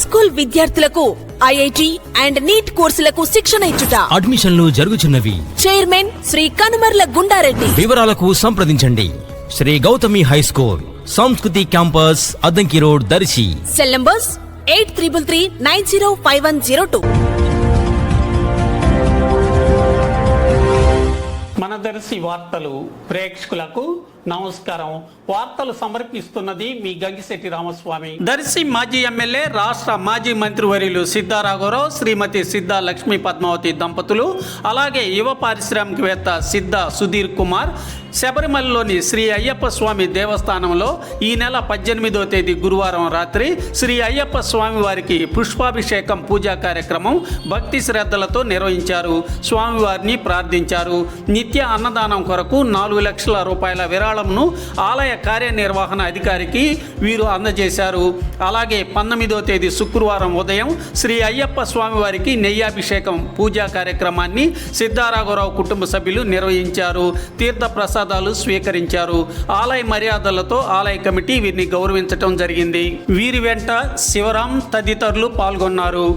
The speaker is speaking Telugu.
స్కూల్ విద్యార్థులకు ఐఐటి అండ్ నీట్ కోర్సులకు శిక్షణ ఇచ్చుట. అడ్మిషన్లు జరుగుచున్నవి. చైర్మన్ శ్రీ కనుమర్ల గుండారెడ్డి. వివరాలకు సంప్రదించండి. Shri Gautami high school, Sanskriti campus, Addanki road, Darsi. Cell numbers 8333905102. మన దర్శి వార్తలు ప్రేక్షకులకు నమస్కారం. వార్తలు సమర్పిస్తున్నది మీ గంగిశెట్టి రామస్వామి. దర్శి మాజీ ఎమ్మెల్యే, రాష్ట్ర మాజీ మంత్రివర్యులు సిద్ధా రాఘవరావు, శ్రీమతి సిద్ధా లక్ష్మీ పద్మావతి దంపతులు, అలాగే యువ పారిశ్రామికవేత్త సిద్ధా సుధీర్ కుమార్ శబరిమలలోని శ్రీ అయ్యప్ప స్వామి దేవస్థానంలో ఈ నెల 18వ తేదీ గురువారం రాత్రి శ్రీ అయ్యప్ప స్వామి వారికి పుష్పాభిషేకం పూజా కార్యక్రమం భక్తి శ్రద్ధలతో నిర్వహించారు. స్వామివారిని ప్రార్థించారు. నిత్య అన్నదానం కొరకు 4 లక్షల రూపాయల విరాళంను ఆలయ కార్యనిర్వహణ అధికారికి వీరు అందజేశారు. అలాగే 19వ తేదీ శుక్రవారం ఉదయం శ్రీ అయ్యప్ప స్వామి వారికి నెయ్యాభిషేకం పూజా కార్యక్రమాన్ని సిద్ధారాఘవరావు కుటుంబ సభ్యులు నిర్వహించారు. తీర్థ ప్రసాదాలు స్వీకరించారు. ఆలయ మర్యాదలతో ఆలయ కమిటీ వీరిని గౌరవించడం జరిగింది. వీరి వెంట శివరాం తదితరులు పాల్గొన్నారు.